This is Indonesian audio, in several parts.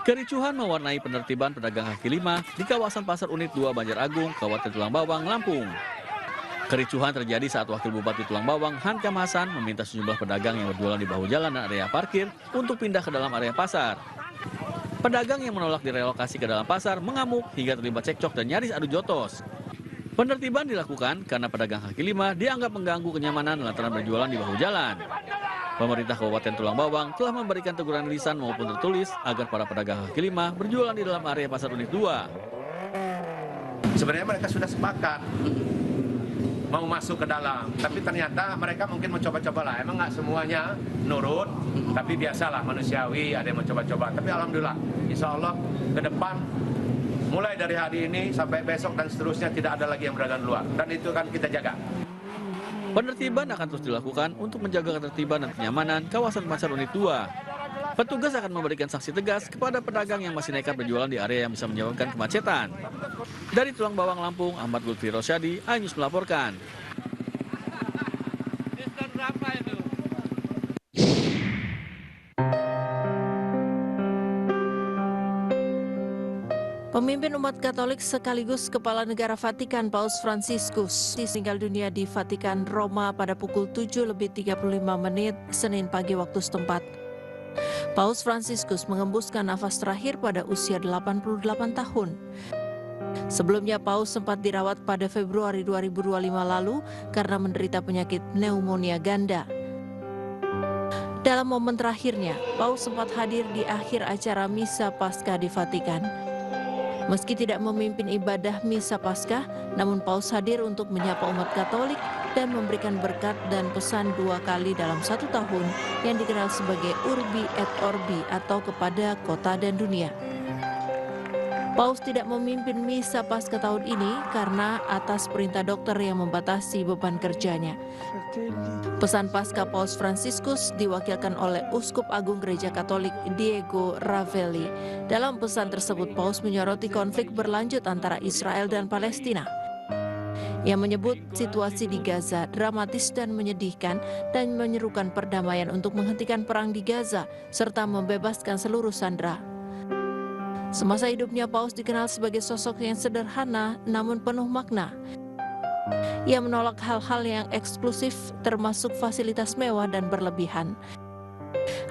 Kericuhan mewarnai penertiban pedagang kaki lima di kawasan Pasar Unit 2 Banjar Agung, Kabupaten Tulang Bawang, Lampung. Kericuhan terjadi saat Wakil Bupati Tulang Bawang, Hankam Hasan, meminta sejumlah pedagang yang berjualan di bahu jalan dan area parkir untuk pindah ke dalam area pasar. Pedagang yang menolak direlokasi ke dalam pasar mengamuk hingga terlibat cekcok dan nyaris adu jotos. Penertiban dilakukan karena pedagang kaki lima dianggap mengganggu kenyamanan lantaran berjualan di bahu jalan. Pemerintah Kabupaten Tulang Bawang telah memberikan teguran lisan maupun tertulis agar para pedagang kaki lima berjualan di dalam area Pasar Unit 2. Sebenarnya mereka sudah sepakat mau masuk ke dalam, tapi ternyata mereka mungkin mencoba-coba lah. Emang nggak semuanya nurut, tapi biasalah manusiawi, ada yang mencoba-coba. Tapi alhamdulillah, insya Allah ke depan, mulai dari hari ini sampai besok dan seterusnya tidak ada lagi yang berdagang luar. Dan itu kan kita jaga. Penertiban akan terus dilakukan untuk menjaga ketertiban dan kenyamanan kawasan Pasar Unit 2. Petugas akan memberikan sanksi tegas kepada pedagang yang masih nekat berjualan di area yang bisa menyebabkan kemacetan. Dari Tulang Bawang, Lampung, Ahmad Lutfi Rosyadi, iNews melaporkan. Pemimpin umat Katolik sekaligus Kepala Negara Vatikan Paus Fransiskus meninggal dunia di Vatikan, Roma pada pukul 7:35 Senin pagi waktu setempat. Paus Fransiskus mengembuskan nafas terakhir pada usia 88 tahun. Sebelumnya Paus sempat dirawat pada Februari 2025 lalu karena menderita penyakit pneumonia ganda. Dalam momen terakhirnya, Paus sempat hadir di akhir acara Misa Paskah di Vatikan. Meski tidak memimpin ibadah Misa Paskah, namun Paus hadir untuk menyapa umat Katolik dan memberikan berkat dan pesan 2 kali dalam 1 tahun yang dikenal sebagai Urbi et Orbi atau kepada kota dan dunia. Paus tidak memimpin Misa Paskah tahun ini karena atas perintah dokter yang membatasi beban kerjanya. Pesan Paskah Paus Fransiskus diwakilkan oleh Uskup Agung Gereja Katolik Diego Ravelli. Dalam pesan tersebut, Paus menyoroti konflik berlanjut antara Israel dan Palestina. Ia menyebut situasi di Gaza dramatis dan menyedihkan dan menyerukan perdamaian untuk menghentikan perang di Gaza serta membebaskan seluruh sandera. Semasa hidupnya, Paus dikenal sebagai sosok yang sederhana namun penuh makna. Ia menolak hal-hal yang eksklusif termasuk fasilitas mewah dan berlebihan.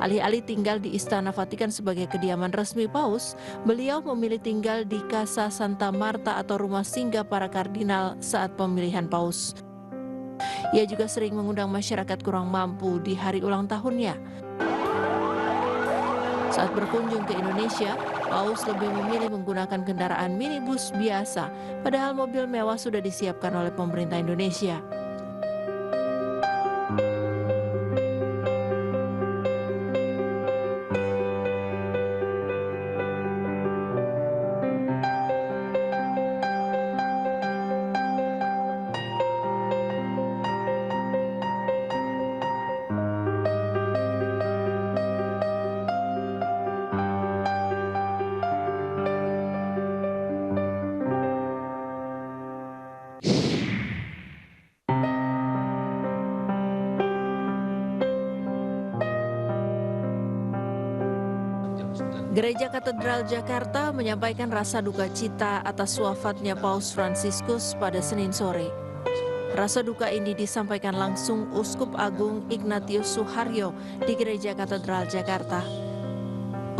Alih-alih tinggal di Istana Vatikan sebagai kediaman resmi Paus, beliau memilih tinggal di Casa Santa Marta atau rumah singgah para kardinal saat pemilihan Paus. Ia juga sering mengundang masyarakat kurang mampu di hari ulang tahunnya. Saat berkunjung ke Indonesia, Paus lebih memilih menggunakan kendaraan minibus biasa, padahal mobil mewah sudah disiapkan oleh pemerintah Indonesia. Gereja Katedral Jakarta menyampaikan rasa duka cita atas wafatnya Paus Fransiskus pada Senin sore. Rasa duka ini disampaikan langsung Uskup Agung Ignatius Suharyo di Gereja Katedral Jakarta.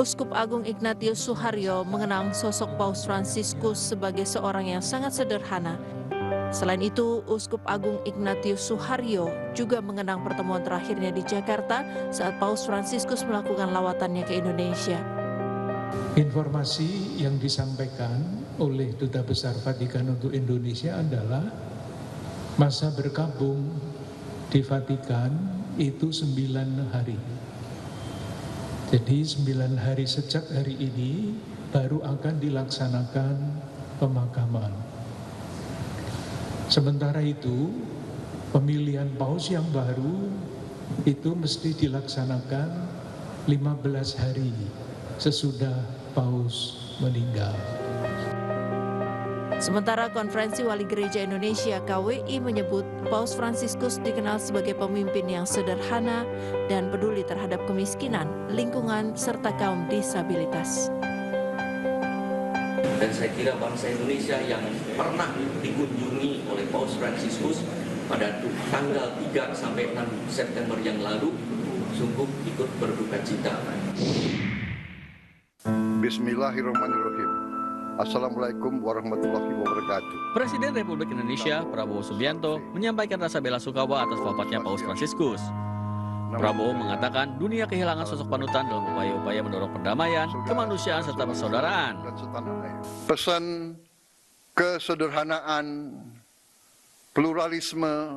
Uskup Agung Ignatius Suharyo mengenang sosok Paus Fransiskus sebagai seorang yang sangat sederhana. Selain itu, Uskup Agung Ignatius Suharyo juga mengenang pertemuan terakhirnya di Jakarta saat Paus Fransiskus melakukan lawatannya ke Indonesia. Informasi yang disampaikan oleh Duta Besar Vatikan untuk Indonesia adalah masa berkabung di Vatikan itu 9 hari. Jadi 9 hari sejak hari ini baru akan dilaksanakan pemakaman. Sementara itu pemilihan Paus yang baru itu mesti dilaksanakan 15 hari sesudah Paus meninggal. Sementara Konferensi Wali Gereja Indonesia KWI menyebut Paus Fransiskus dikenal sebagai pemimpin yang sederhana dan peduli terhadap kemiskinan, lingkungan, serta kaum disabilitas. Dan saya kira bangsa Indonesia yang pernah dikunjungi oleh Paus Fransiskus pada tanggal 3 sampai 6 September yang lalu sungguh ikut berduka cita. Bismillahirrahmanirrahim. Assalamualaikum warahmatullahi wabarakatuh. Presiden Republik Indonesia Prabowo Subianto menyampaikan rasa bela sungkawa atas wafatnya Paus Fransiskus. Prabowo mengatakan dunia kehilangan sosok panutan dalam upaya-upaya mendorong perdamaian, kemanusiaan, serta persaudaraan. Pesan kesederhanaan, pluralisme,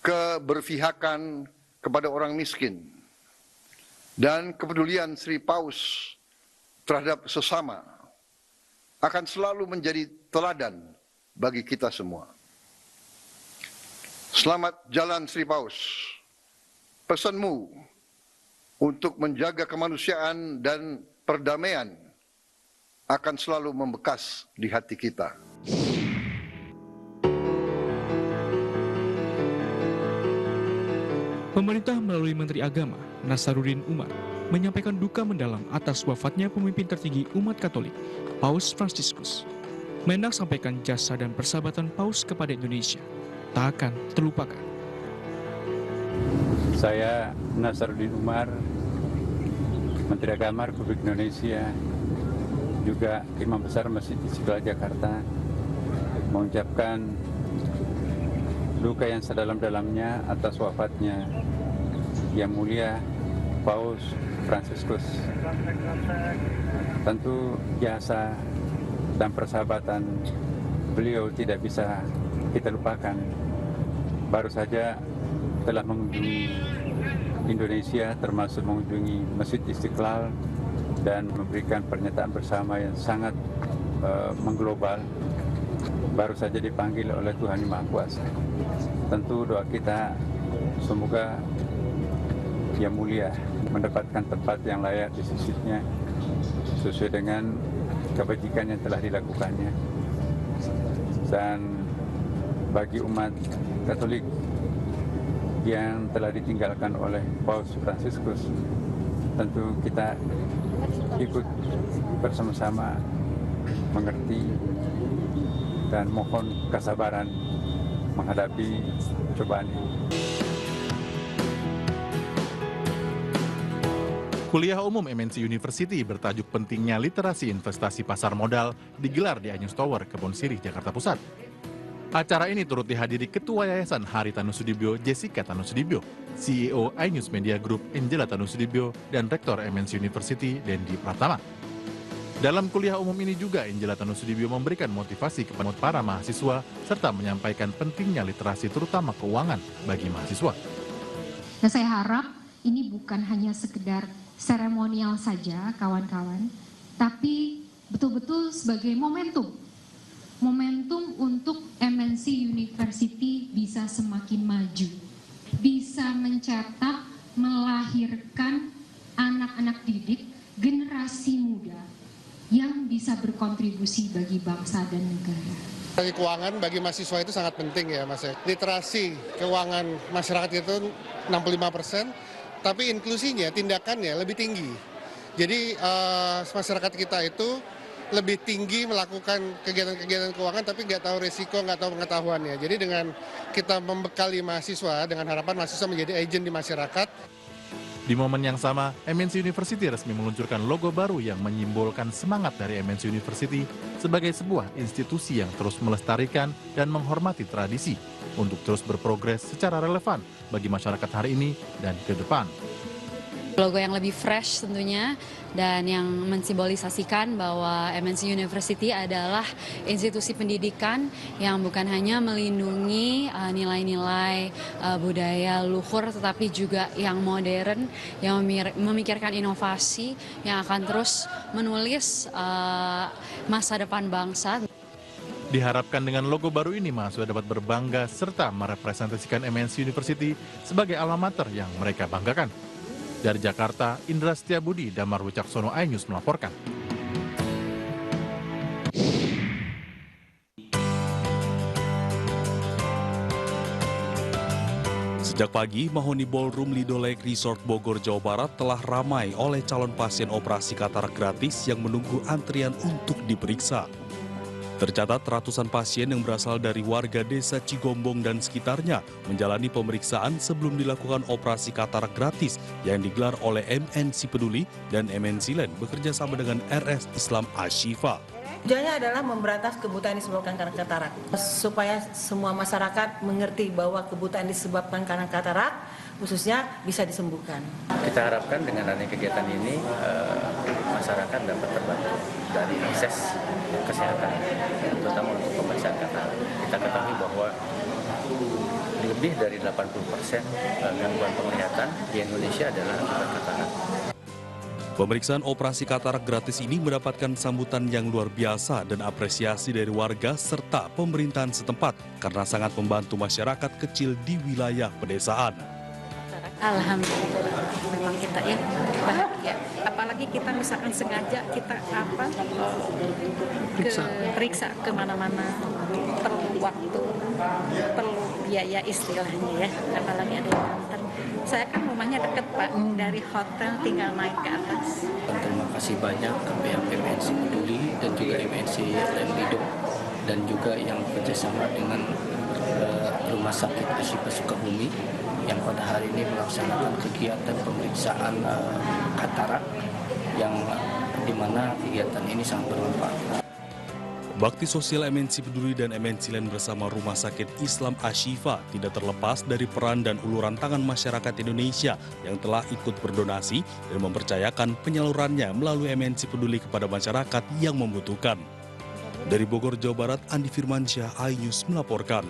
keberpihakan kepada orang miskin, dan kepedulian Sri Paus terhadap sesama akan selalu menjadi teladan bagi kita semua. Selamat jalan Sri Paus. Pesanmu untuk menjaga kemanusiaan dan perdamaian akan selalu membekas di hati kita. Pemerintah melalui Menteri Agama, Nasaruddin Umar, menyampaikan duka mendalam atas wafatnya pemimpin tertinggi umat Katolik, Paus Fransiskus. Mendak sampaikan jasa dan persahabatan Paus kepada Indonesia tak akan terlupakan. Saya Nasaruddin Umar, Menteri Agama Republik Indonesia, juga Imam Besar Masjid Istiqlal Jakarta, mengucapkan duka yang sedalam-dalamnya atas wafatnya Yang Mulia Paus Fransiskus. Tentu jasa dan persahabatan beliau tidak bisa kita lupakan. Baru saja telah mengunjungi Indonesia, termasuk mengunjungi Masjid Istiqlal dan memberikan pernyataan bersama yang sangat mengglobal. Baru saja dipanggil oleh Tuhan Yang Maha Kuasa. Tentu doa kita semoga Yang Mulia mendapatkan tempat yang layak di sisinya sesuai dengan kebajikan yang telah dilakukannya. Dan bagi umat Katolik yang telah ditinggalkan oleh Paus Fransiskus, tentu kita ikut bersama-sama mengerti dan mohon kesabaran menghadapi cobaan ini. Kuliah umum MNC University bertajuk Pentingnya Literasi Investasi Pasar Modal digelar di Anyus Tower, Kebon Sirih, Jakarta Pusat. Acara ini turut dihadiri Ketua Yayasan Hari Tanusudibyo Jessica Tanusudibyo, CEO iNews Media Group Angela Tanusudibyo, dan Rektor MNC University Dendi Pratama. Dalam kuliah umum ini juga Angela Tanusudibyo memberikan motivasi kepada para mahasiswa serta menyampaikan pentingnya literasi terutama keuangan bagi mahasiswa. Nah, saya harap ini bukan hanya sekedar seremonial saja kawan-kawan, tapi betul-betul sebagai momentum untuk MNC University bisa semakin maju, bisa mencetak, melahirkan anak-anak didik, generasi muda yang bisa berkontribusi bagi bangsa dan negara. Keuangan bagi mahasiswa itu sangat penting ya Mas. Literasi keuangan masyarakat itu 65%. Tapi inklusinya, tindakannya lebih tinggi. Jadi masyarakat kita itu lebih tinggi melakukan kegiatan-kegiatan keuangan tapi nggak tahu risiko, nggak tahu pengetahuannya. Jadi dengan kita membekali mahasiswa, dengan harapan mahasiswa menjadi agen di masyarakat. Di momen yang sama, MNC University resmi meluncurkan logo baru yang menyimbolkan semangat dari MNC University sebagai sebuah institusi yang terus melestarikan dan menghormati tradisi untuk terus berprogres secara relevan bagi masyarakat hari ini dan ke depan. Logo yang lebih fresh tentunya dan yang mensimbolisasikan bahwa MNC University adalah institusi pendidikan yang bukan hanya melindungi nilai-nilai budaya luhur tetapi juga yang modern, yang memikirkan inovasi yang akan terus menulis masa depan bangsa. Diharapkan dengan logo baru ini mahasiswa dapat berbangga serta merepresentasikan MNC University sebagai alma mater yang mereka banggakan. Dari Jakarta, Indra Setiabudi, Damar Wicaksono, iNews melaporkan. Sejak pagi, Mahoni Ballroom Lido Lake Resort Bogor, Jawa Barat telah ramai oleh calon pasien operasi katarak gratis yang menunggu antrian untuk diperiksa. Tercatat ratusan pasien yang berasal dari warga desa Cigombong dan sekitarnya menjalani pemeriksaan sebelum dilakukan operasi katarak gratis yang digelar oleh MNC Peduli dan MNC Land bekerja sama dengan RS Islam Ashifa. Tujuannya adalah memberantas kebutaan disebabkan karena katarak, supaya semua masyarakat mengerti bahwa kebutaan disebabkan karena katarak, khususnya bisa disembuhkan. Kita harapkan dengan adanya kegiatan ini, masyarakat dapat terbantu dari akses kesehatan, terutama untuk pemeriksaan katarak. Kita ketahui bahwa lebih dari 80% gangguan penglihatan di Indonesia adalah akibat katarak. Pemeriksaan operasi katarak gratis ini mendapatkan sambutan yang luar biasa dan apresiasi dari warga serta pemerintahan setempat karena sangat membantu masyarakat kecil di wilayah pedesaan. Alhamdulillah, memang kita ya bahagia. Apalagi kita misalkan sengaja kita periksa kemana-mana, perlu waktu, perlu biaya istilahnya ya. Apalagi ada yang antar. Saya kan rumahnya dekat Pak, dari hotel tinggal naik ke atas. Terima kasih banyak ke pihak MNC Peduli dan juga MNC Lido dan juga yang kerjasama dengan Rumah Sakit Ashifa Sukabumi yang pada hari ini melaksanakan kegiatan pemeriksaan katarak yang dimana kegiatan ini sangat bermanfaat. Bakti sosial MNC Peduli dan MNC Land bersama Rumah Sakit Islam Ashifa tidak terlepas dari peran dan uluran tangan masyarakat Indonesia yang telah ikut berdonasi dan mempercayakan penyalurannya melalui MNC Peduli kepada masyarakat yang membutuhkan. Dari Bogor, Jawa Barat, Andi Firmansyah, iNews melaporkan.